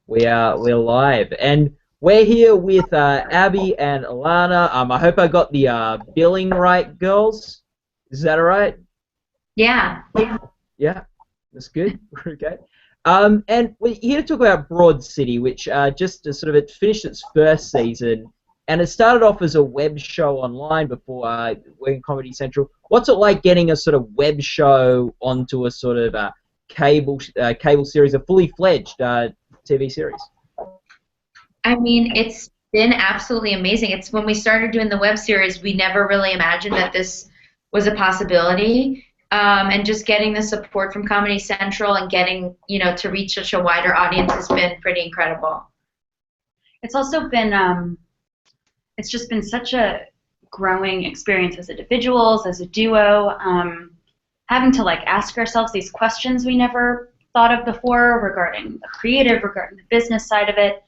We're live, and we're here with Abby and Ilana. I hope I got the billing right, girls. Is that all right? Yeah. Yeah, that's good. Okay. And we're here to talk about Broad City, which it finished its first season, and it started off as a web show online before working Comedy Central. What's it like getting a sort of web show onto a sort of cable series, a fully fledged TV series? I mean, it's been absolutely amazing. It's when we started doing the web series, we never really imagined that this was a possibility. And just getting the support from Comedy Central and getting, to reach such a wider audience has been pretty incredible. It's also been, it's just been such a growing experience as individuals, as a duo, having to ask ourselves these questions we never thought of before regarding the creative, regarding the business side of it.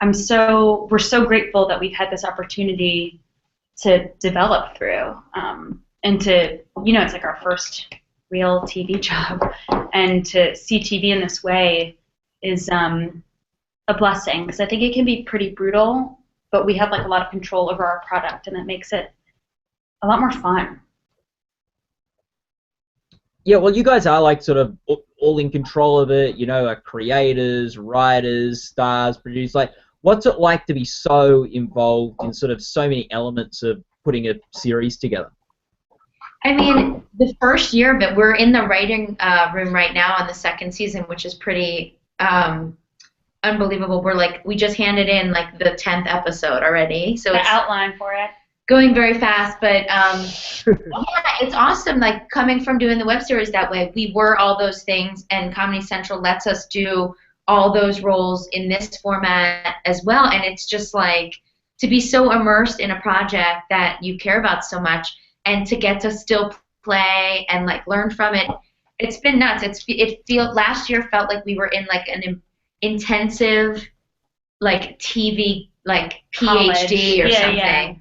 We're so grateful that we've had this opportunity to develop through, and to, it's like our first real TV job, and to see TV in this way is a blessing, because I think it can be pretty brutal, but we have a lot of control over our product, and that makes it a lot more fun. Yeah, well, you guys are sort of all in control of it, creators, writers, stars, producers. What's it like to be so involved in sort of so many elements of putting a series together? I mean, the first year of it, we're in the writing room right now on the second season, which is pretty unbelievable. We just handed in the 10th episode already, so the outline for it. Going very fast, but yeah, it's awesome. Coming from doing the web series that way, we were all those things, and Comedy Central lets us do all those roles in this format as well. And it's just to be so immersed in a project that you care about so much, and to get to still play and lann from it. It's been nuts. Last year felt like we were in an intensive TV PhD or something. Yeah.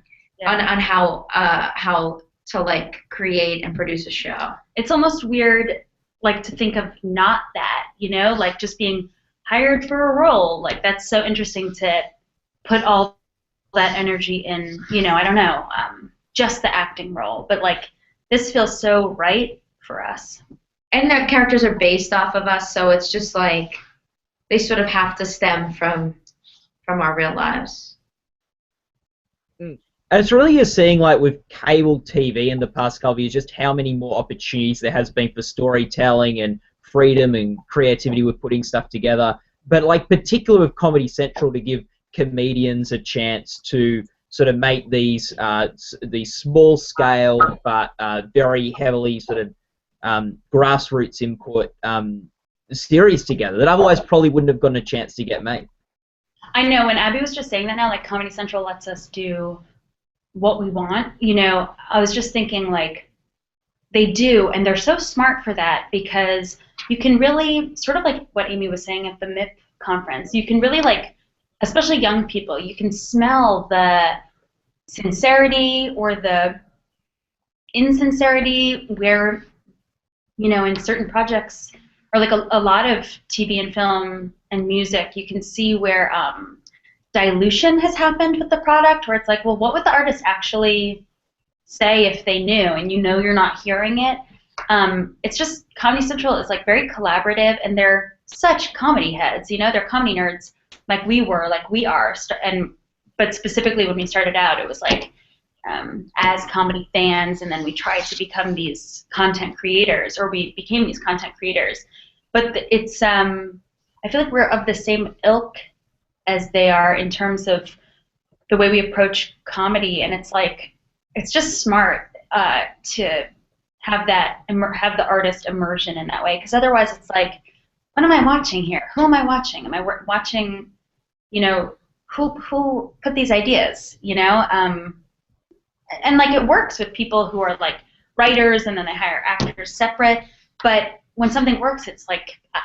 On how to create and produce a show. It's almost weird to think of not that, just being hired for a role. That's so interesting to put all that energy in, I don't know, just the acting role. But this feels so right for us. And the characters are based off of us, so it's just they sort of have to stem from our real lives. And it's really you're seeing with cable TV in the past couple of years just how many more opportunities there has been for storytelling and freedom and creativity with putting stuff together. But particularly with Comedy Central, to give comedians a chance to sort of make these small scale but very heavily sort of grassroots input series together that otherwise probably wouldn't have gotten a chance to get made. I know, and Abby was just saying that now, Comedy Central lets us do what we want. I was just thinking they do, and they're so smart for that, because you can really, sort of what Amy was saying at the MIP conference, you can really especially young people, you can smell the sincerity or the insincerity where, in certain projects, or a lot of TV and film and music, you can see where dilution has happened with the product, where it's well, what would the artist actually say if they knew, and you're not hearing it. It's just, Comedy Central is very collaborative, and they're such comedy heads, they're comedy nerds we are, but specifically when we started out, it was as comedy fans, and then we tried to become these content creators, or we became these content creators. But it's, I feel we're of the same ilk as they are in terms of the way we approach comedy, and it's just smart to have have the artist immersion in that way, because otherwise it's what am I watching here? Who am I watching? Am I watching, who put these ideas, and it works with people who are writers, and then they hire actors separate, but when something works, it's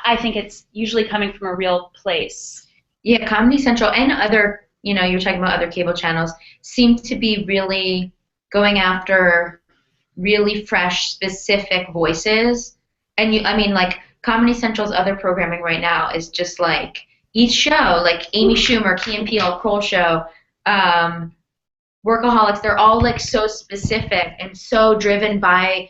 I think it's usually coming from a real place. Yeah, Comedy Central and other, you're talking about other cable channels, seem to be really going after really fresh, specific voices. And I mean, Comedy Central's other programming right now is just each show, like Amy Schumer, Key and Peele, Kroll Show, Workaholics, they're all like so specific and so driven by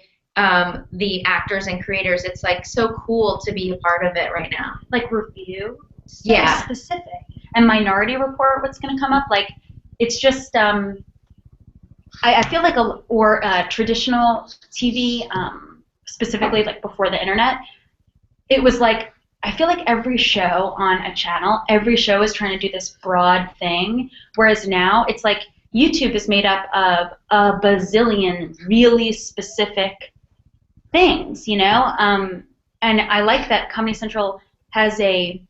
the actors and creators. It's like so cool to be a part of it right now. Like Review, so Yeah. specific. And Minority Report, what's going to come up? Like, it's just, I feel like traditional TV, specifically like before the internet, it was like, I feel like every show on a channel, every show is trying to do this broad thing, whereas now it's like YouTube is made up of a bazillion really specific things, you know? And I like that Comedy Central has a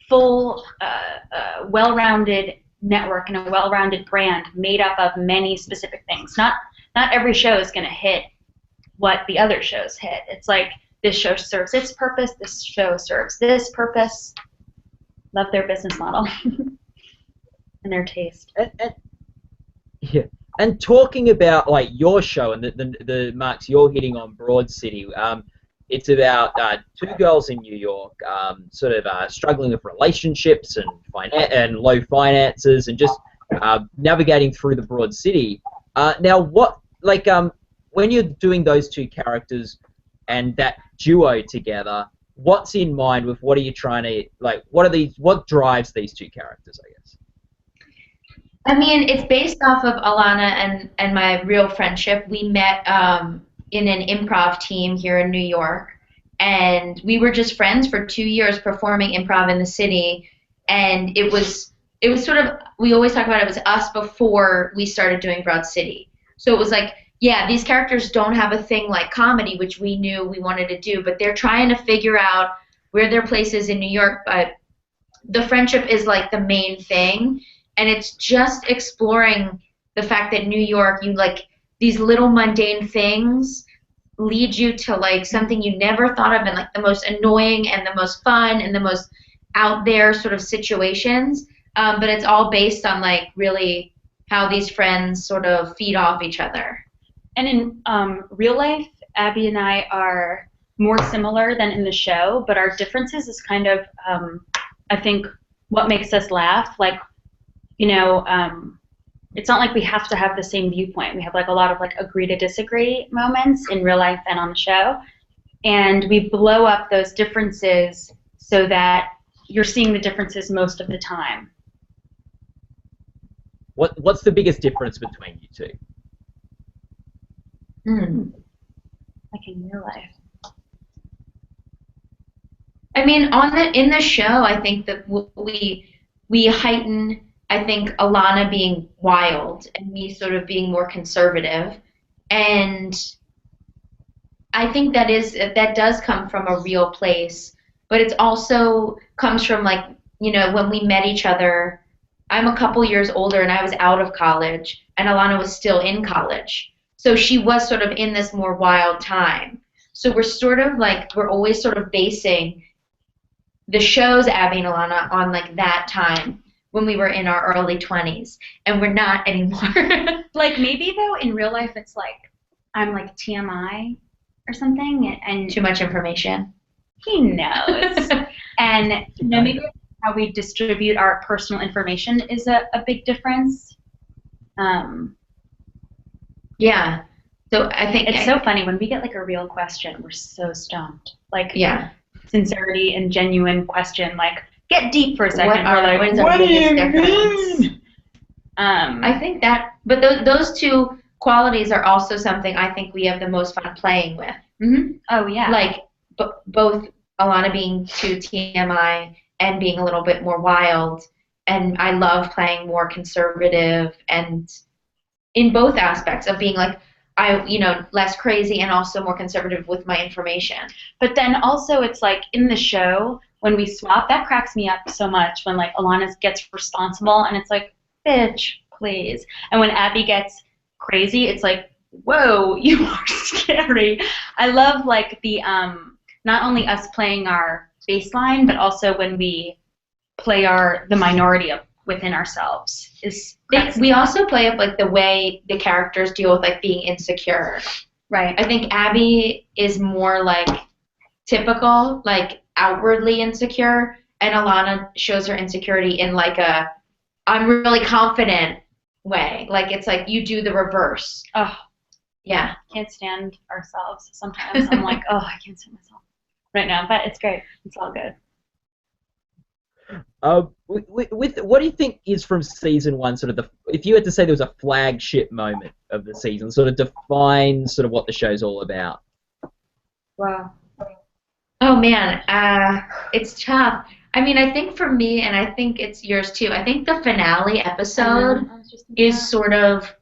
full, well-rounded network and a well-rounded brand made up of many specific things. Not every show is going to hit what the other shows hit. It's like this show serves its purpose, this show serves this purpose. Love their business model and their taste. Yeah. And talking about like your show and the marks you're hitting on Broad City, it's about two girls in New York, sort of struggling with relationships and low finances, and just navigating through the Broad City. Now, what when you're doing those two characters and that duo together, what's in mind with what are you trying to what drives these two characters, I guess? I mean, it's based off of Ilana and my real friendship. We met in an improv team here in New York, and we were just friends for 2 years performing improv in the city. And it was sort of, we always talk about it was us before we started doing Broad City. So it was like, yeah, these characters don't have a thing like comedy, which we knew we wanted to do, but they're trying to figure out where their place is in New York. But the friendship is like the main thing. And it's just exploring the fact that New York, you like these little mundane things lead you to like something you never thought of, and like the most annoying and the most fun and the most out there sort of situations. But it's all based on like really how these friends sort of feed off each other. And in real life, Abbi and I are more similar than in the show, but our differences is kind of, I think, what makes us laugh. Like, you know, it's not like we have to have the same viewpoint. We have like a lot of like agree to disagree moments in real life and on the show. And we blow up those differences so that you're seeing the differences most of the time. What's the biggest difference between you two? Like in real life. I mean, in the show, I think that we heighten, I think, Ilana being wild and me sort of being more conservative, and I think that does come from a real place, but it also comes from like, you know, when we met each other, I'm a couple years older and I was out of college and Ilana was still in college, so she was sort of in this more wild time. So we're sort of like, we're always sort of basing the shows, Abbi and Ilana, on like that time when we were in our early 20s, and we're not anymore. Like maybe though in real life it's like I'm like TMI or something, and Too much information. He knows. And you know, maybe how we distribute our personal information is a big difference. Yeah. So I think it's so funny when we get like a real question, we're so stumped. Like yeah, sincerity and genuine question, like get deep for a second. What do you mean? I think that, but those two qualities are also something I think we have the most fun playing with. Mm-hmm. Oh yeah. Like both Ilana being too TMI and being a little bit more wild, and I love playing more conservative, and in both aspects of being like, less crazy and also more conservative with my information. But then also it's like in the show when we swap, that cracks me up so much when like Ilana gets responsible and it's like, bitch, please. And when Abbi gets crazy, it's like, whoa, you are scary. I love like the not only us playing our baseline, but also when we play the minority of within ourselves. We also play up like the way the characters deal with like being insecure. Right. I think Abbi is more like typical, like outwardly insecure, and Ilana shows her insecurity in like a I'm really confident way. Like it's like you do the reverse. Oh, yeah. Can't stand ourselves. Sometimes I'm like, oh, I can't stand myself right now, but it's great. It's all good. With what do you think is from season one sort of if you had to say there was a flagship moment of the season, sort of defines sort of what the show's all about? Wow. Oh man, it's tough. I mean, I think for me, and I think it's yours too, I think the finale episode is sort of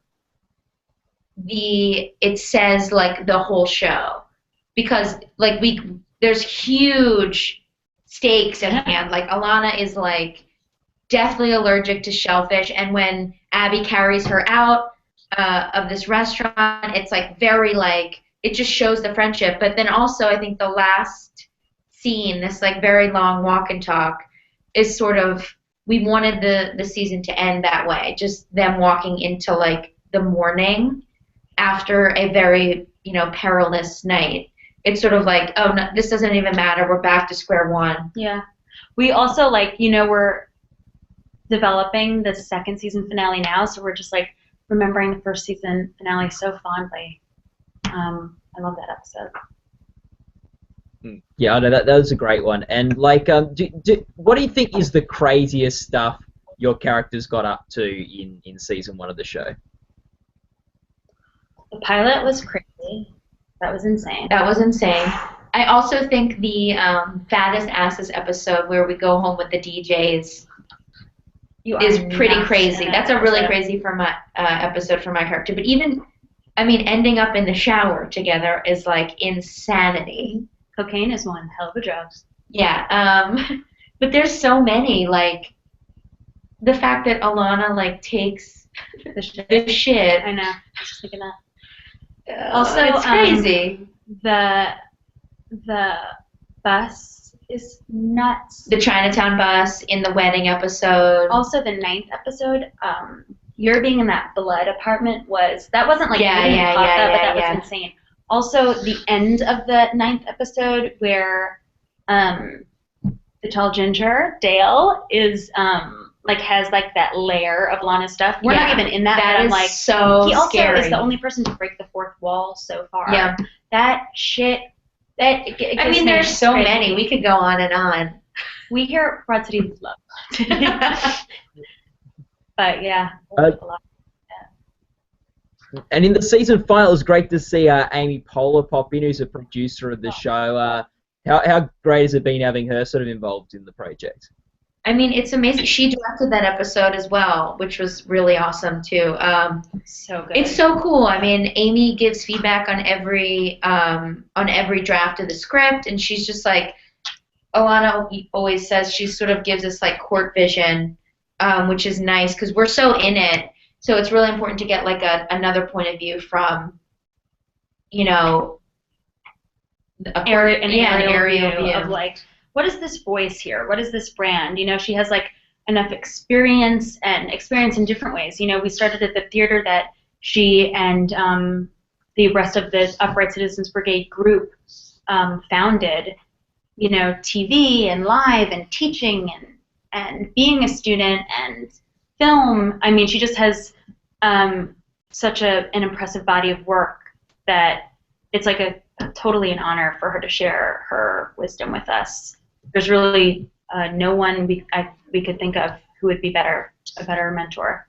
it says like the whole show. Because like there's huge stakes at hand. Like Ilana is like deathly allergic to shellfish, and when Abbi carries her out of this restaurant, it's like very like it just shows the friendship. But then also I think the last scene, this like very long walk and talk, is sort of we wanted the season to end that way, just them walking into like the morning after a very perilous night. It's sort of like, oh no, this doesn't even matter, we're back to square one. Yeah, we also like we're developing the second season finale now, so we're just like remembering the first season finale so fondly. I love that episode. Yeah, I know that was a great one. And like, what do you think is the craziest stuff your characters got up to in season one of the show? The pilot was crazy. That was insane. That was insane. I also think the fattest asses episode where we go home with the DJs is pretty crazy. That's a really crazy for my episode for my character. But even, I mean, ending up in the shower together is like insanity. Cocaine is one hell of a drug. Yeah, but there's so many, like the fact that Ilana like takes the shit. I know. I was just thinking that. Also, it's crazy. The bus is nuts. The Chinatown bus in the wedding episode. Also, the 9th episode. You're being in that blood apartment wasn't like but that was insane. Also, the end of the 9th episode where the tall ginger, Dale, is like has like that layer of Lana's stuff. We're not even in that. That is like, so he also scary. is the only person to break the fourth wall so far. Yeah. That shit. I mean, there's so many. We could go on and on. We hear Broad City love. But yeah. And in the season final, it was great to see Amy Poehler pop in, who's a producer of the show. How great has it been having her sort of involved in the project? I mean, it's amazing. She directed that episode as well, which was really awesome too. So good. It's so cool. I mean, Amy gives feedback on every draft of the script, and she's just like, Ilana always says, she sort of gives us like court vision, which is nice because we're so in it. So it's really important to get like another point of view from, an aerial view of like, what is this voice here? What is this brand? She has like enough experience in different ways. We started at the theater that she and the rest of the Upright Citizens Brigade group founded. TV and live and teaching and being a student and film. I mean, she just has such an impressive body of work that it's like totally an honor for her to share her wisdom with us. There's really no one we could think of who would be a better mentor.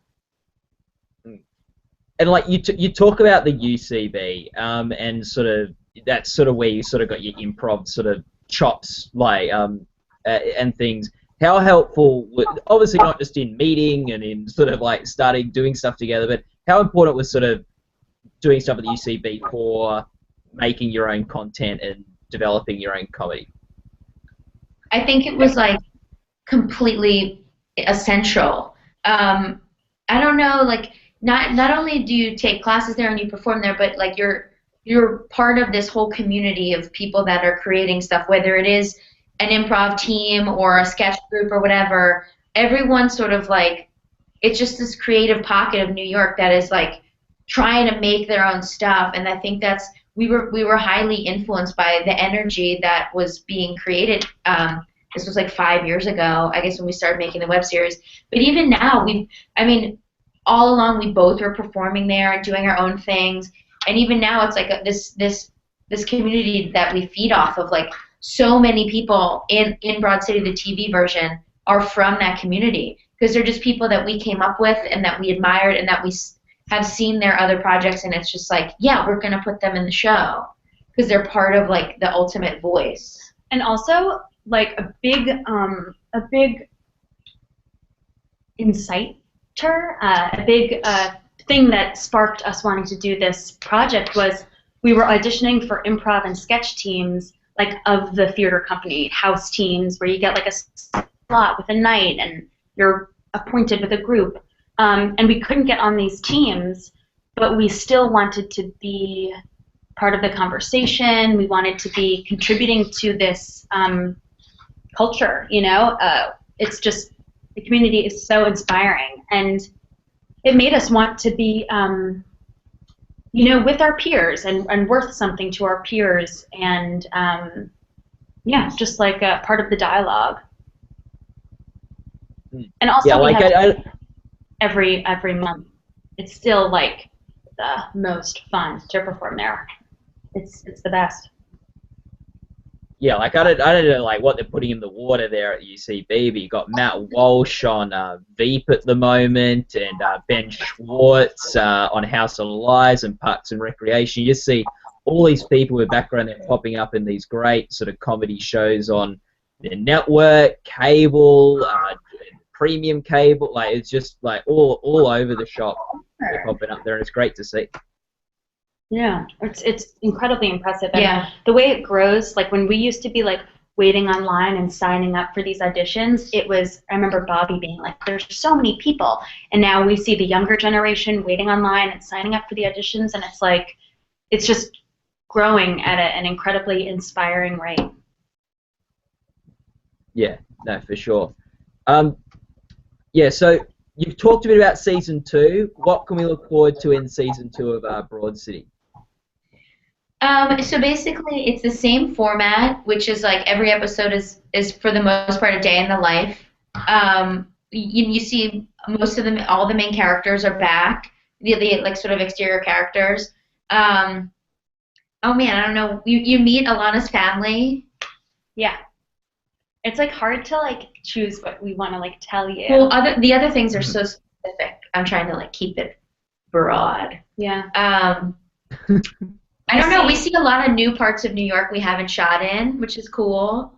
And like you talk about the UCB and sort of that's sort of where you sort of got your improv sort of chops like and things. How helpful, obviously not just in meeting and in sort of like doing stuff together, but how important was sort of doing stuff at the UCB for making your own content and developing your own comedy? I think it was like completely essential. I don't know, like not only do you take classes there and you perform there, but like you're part of this whole community of people that are creating stuff, whether it is an improv team or a sketch group or whatever. Everyone sort of like, it's just this creative pocket of New York that is like trying to make their own stuff, and I think we were highly influenced by the energy that was being created This was like 5 years ago, I guess, when we started making the web series. But even now, I mean, all along we both were performing there and doing our own things. And even now, it's like this community that we feed off of. Like, so many people in Broad City, the TV version, are from that community because they're just people that we came up with and that we admired and that we have seen their other projects, and it's just like, yeah, we're gonna put them in the show because they're part of like the ultimate voice. And also, like a big inciter, a big thing that sparked us wanting to do this project was we were auditioning for improv and sketch teams, like of the theater company, house teams, where you get like a slot with a night and you're appointed with a group. And we couldn't get on these teams, but we still wanted to be part of the conversation. We wanted to be contributing to this culture, you know? It's just, the community is so inspiring. And it made us want to be, you know, with our peers and worth something to our peers. And, yeah, just like a part of the dialogue. And also, yeah, like every month. It's still like the most fun to perform there. It's the best. Yeah, like I don't know like what they're putting in the water there at UCB, but you got Matt Walsh on Veep at the moment, and Ben Schwartz on House of Lies and Parks and Recreation. You just see all these people with background there popping up in these great sort of comedy shows on their network, cable, premium cable. Like it's just like all over the shop. They're popping up there, and it's great to see. Yeah, it's incredibly impressive. And yeah, the way it grows, like when we used to be like waiting online and signing up for these auditions, I remember Bobby being like, there's so many people. And now we see the younger generation waiting online and signing up for the auditions, and it's like, it's just growing at an incredibly inspiring rate. Yeah, no, for sure. Yeah, so you've talked a bit about season 2. What can we look forward to in season 2 of Broad City? So basically, it's the same format, which is like every episode is for the most part a day in the life. You see most of them, all the main characters are back. The like sort of exterior characters. Oh man, I don't know. You meet Ilana's family. Yeah. It's like hard to like choose what we want to like tell you. Well, the other things are so specific. I'm trying to like keep it broad. Yeah. I don't know. We see a lot of new parts of New York we haven't shot in, which is cool.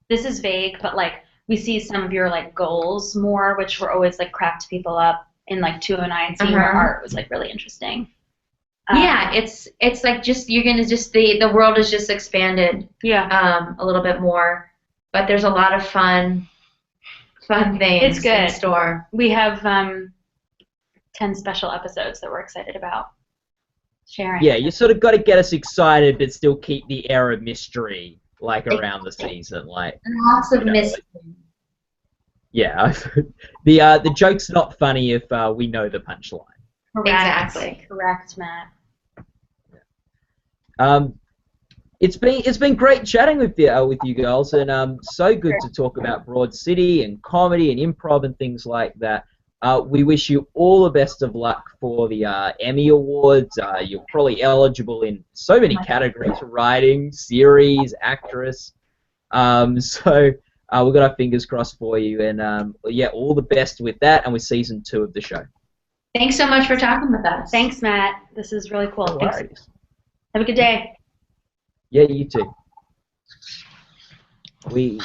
This is vague, but like we see some of your like goals more, which were always like cracked people up in like 209. Seeing your art was like really interesting. Yeah, it's like just you're gonna just the world is just expanded. Yeah. A little bit more, but there's a lot of fun things in store. We have 10 special episodes that we're excited about sharing. Yeah, you sort of got to get us excited, but still keep the air of mystery, like around the season, like lots of mystery. Yeah, the joke's not funny if we know the punchline. Correct. Exactly. Correct, Matt. It's been great chatting with you girls, and so good to talk about Broad City and comedy and improv and things like that. We wish you all the best of luck for the Emmy Awards. You're probably eligible in so many categories: writing, series, actress. So we've got our fingers crossed for you, and yeah, all the best with that and with season 2 of the show. Thanks so much for talking with us. Thanks, Matt. This is really cool. No worries. Have a good day. Yeah, you too. We